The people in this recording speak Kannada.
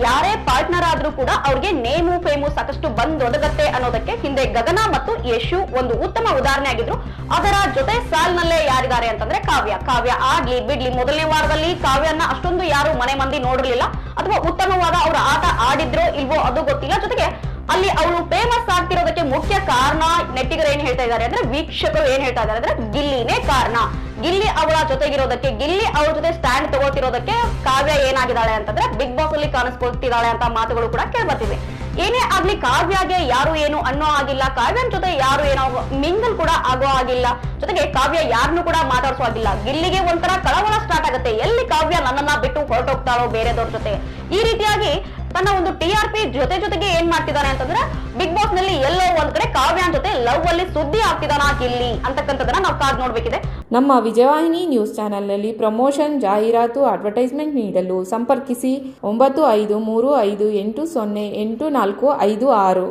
ಯಾರೇ ಪಾರ್ಟ್ನರ್ ಆದ್ರೂ ಕೂಡ ಅವ್ರಿಗೆ ನೇಮು ಫೇಮು ಸಾಕಷ್ಟು ಬಂದೊದಗತ್ತೆ ಅನ್ನೋದಕ್ಕೆ ಹಿಂದೆ ಗಗನ ಮತ್ತು ಯಶು ಒಂದು ಉತ್ತಮ ಉದಾಹರಣೆ ಆಗಿದ್ರು. ಅದರ ಜೊತೆ ಸಾಲ್ನಲ್ಲೇ ಯಾರಿದ್ದಾರೆ ಅಂತಂದ್ರೆ ಕಾವ್ಯ ಆಡ್ಲಿ ಬಿಡ್ಲಿ ಮೊದಲನೇ ವಾರದಲ್ಲಿ ಕಾವ್ಯನ ಅಷ್ಟೊಂದು ಯಾರು ಮನೆ ಮಂದಿ ನೋಡಿರ್ಲಿಲ್ಲ, ಅಥವಾ ಉತ್ತಮವಾದ ಅವ್ರ ಆಟ ಆಡಿದ್ರೋ ಇಲ್ವೋ ಅದು ಗೊತ್ತಿಲ್ಲ. ಜೊತೆಗೆ ಅಲ್ಲಿ ಅವಳು ಫೇಮಸ್ ಆಗ್ತಿರೋದಕ್ಕೆ ಮುಖ್ಯ ಕಾರಣ ನೆಟ್ಟಿಗರು ಏನ್ ಹೇಳ್ತಾ ಇದ್ದಾರೆ ಅಂದ್ರೆ, ವೀಕ್ಷಕರು ಏನ್ ಹೇಳ್ತಾ ಇದ್ದಾರೆ ಅಂದ್ರೆ ಗಿಲ್ಲಿನೇ ಕಾರಣ. ಗಿಲ್ಲಿ ಅವಳ ಜೊತೆಗಿರೋದಕ್ಕೆ, ಗಿಲ್ಲಿ ಅವಳ ಜೊತೆ ಸ್ಟ್ಯಾಂಡ್ ತಗೋತಿರೋದಕ್ಕೆ ಕಾವ್ಯ ಏನಾಗಿದ್ದಾಳೆ ಅಂತಂದ್ರೆ ಬಿಗ್ ಬಾಸ್ ಅಲ್ಲಿ ಕಾಣಿಸ್ಕೊಳ್ತಿದ್ದಾಳೆ ಅಂತ ಮಾತುಗಳು ಕೂಡ ಕೇಳ್ಬರ್ತಿವೆ. ಏನೇ ಆಗ್ಲಿ ಕಾವ್ಯಗೆ ಯಾರು ಏನು ಅನ್ನೋ ಆಗಿಲ್ಲ, ಕಾವ್ಯನ ಜೊತೆ ಯಾರು ಏನೋ ಮಿಂಗಲ್ ಕೂಡ ಆಗೋ ಆಗಿಲ್ಲ, ಜೊತೆಗೆ ಕಾವ್ಯ ಯಾರನ್ನು ಕೂಡ ಮಾತಾಡ್ಸೋ ಆಗಿಲ್ಲ. ಗಿಲ್ಲಿಗೆ ಒಂಥರ ಕಳವಳ ಸ್ಟಾರ್ಟ್ ಆಗುತ್ತೆ, ಎಲ್ಲಿ ಕಾವ್ಯ ನನ್ನನ್ನ ಬಿಟ್ಟು ಹೊರಟೋಗ್ತಾಳೋ ಬೇರೆದವ್ರ ಜೊತೆ. ಈ ರೀತಿಯಾಗಿ ತನ್ನ ಒಂದು TRP ಜೊತೆಗೆ ಏನ್ ಮಾಡ್ತಿದ್ದಾನೆ ಅಂತಂದ್ರೆ, ಬಿಗ್ ಬಾಸ್ ನಲ್ಲಿ ಎಲ್ಲೋ ಒಂದ್ ಕಡೆ ಕಾವ್ಯನ ಜೊತೆ ಲವ್ ಅಲ್ಲಿ ಸುದ್ದಿ ಆಗ್ತಿದಾನ ಗಿಲ್ಲಿ ಅಂತಕ್ಕಂಥದನ್ನ ನಾವು ಕಾದ್ ನೋಡ್ಬೇಕಿದೆ. ನಮ್ಮ ವಿಜಯವಾಹಿನಿ ನ್ಯೂಸ್ ಚಾನೆಲ್ನಲ್ಲಿ ಪ್ರಮೋಷನ್, ಜಾಹೀರಾತು, ಅಡ್ವರ್ಟೈಸ್ಮೆಂಟ್ ನೀಡಲು ಸಂಪರ್ಕಿಸಿ 9535808456.